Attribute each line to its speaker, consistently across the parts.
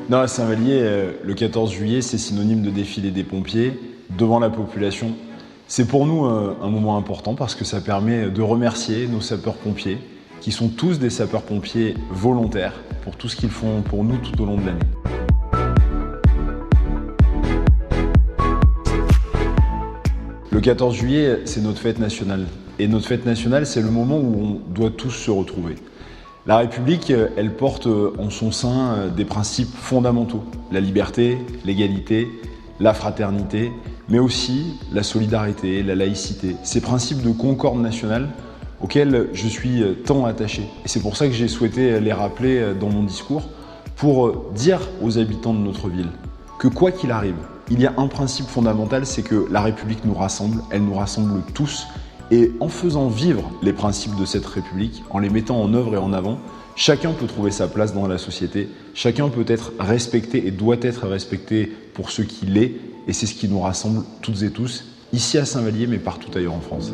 Speaker 1: Non, à Saint-Vallier, le 14 juillet, c'est synonyme de défilé des pompiers devant la population. C'est pour nous un moment important parce que ça permet de remercier nos sapeurs-pompiers, qui sont tous des sapeurs-pompiers volontaires pour tout ce qu'ils font pour nous tout au long de l'année. Le 14 juillet, c'est notre fête nationale. Et notre fête nationale, c'est le moment où on doit tous se retrouver. La République, elle porte en son sein des principes fondamentaux. La liberté, l'égalité, la fraternité, mais aussi la solidarité, la laïcité. Ces principes de concorde nationale auxquels je suis tant attaché. Et c'est pour ça que j'ai souhaité les rappeler dans mon discours pour dire aux habitants de notre ville que quoi qu'il arrive, il y a un principe fondamental, c'est que la République nous rassemble, elle nous rassemble tous. Et en faisant vivre les principes de cette République, en les mettant en œuvre et en avant, chacun peut trouver sa place dans la société, chacun peut être respecté et doit être respecté pour ce qu'il est, et c'est ce qui nous rassemble toutes et tous, ici à Saint-Vallier, mais partout ailleurs en France.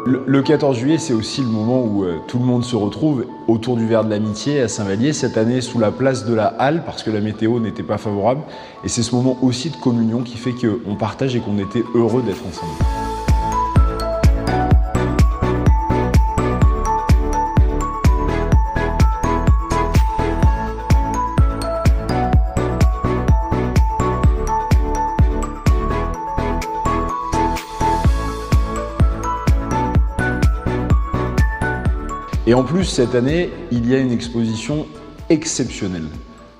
Speaker 1: Le 14 juillet, c'est aussi le moment où tout le monde se retrouve autour du verre de l'amitié à Saint-Vallier, cette année sous la place de la Halle, parce que la météo n'était pas favorable. Et c'est ce moment aussi de communion qui fait qu'on partage et qu'on était heureux d'être ensemble. Et en plus, cette année, il y a une exposition exceptionnelle.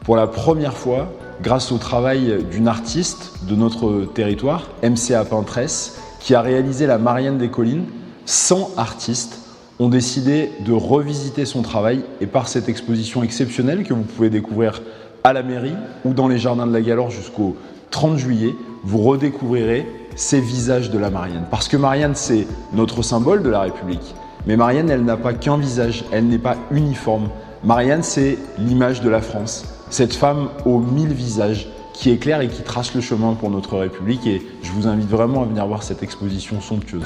Speaker 1: Pour la première fois, grâce au travail d'une artiste de notre territoire, MCA Peintresse, qui a réalisé la Marianne des Collines, 100 artistes ont décidé de revisiter son travail. Et par cette exposition exceptionnelle que vous pouvez découvrir à la mairie ou dans les jardins de la Galore jusqu'au 30 juillet, vous redécouvrirez ces visages de la Marianne. Parce que Marianne, c'est notre symbole de la République. Mais Marianne, elle n'a pas qu'un visage, elle n'est pas uniforme. Marianne, c'est l'image de la France. Cette femme aux 1000 visages qui éclaire et qui trace le chemin pour notre République. Et je vous invite vraiment à venir voir cette exposition somptueuse.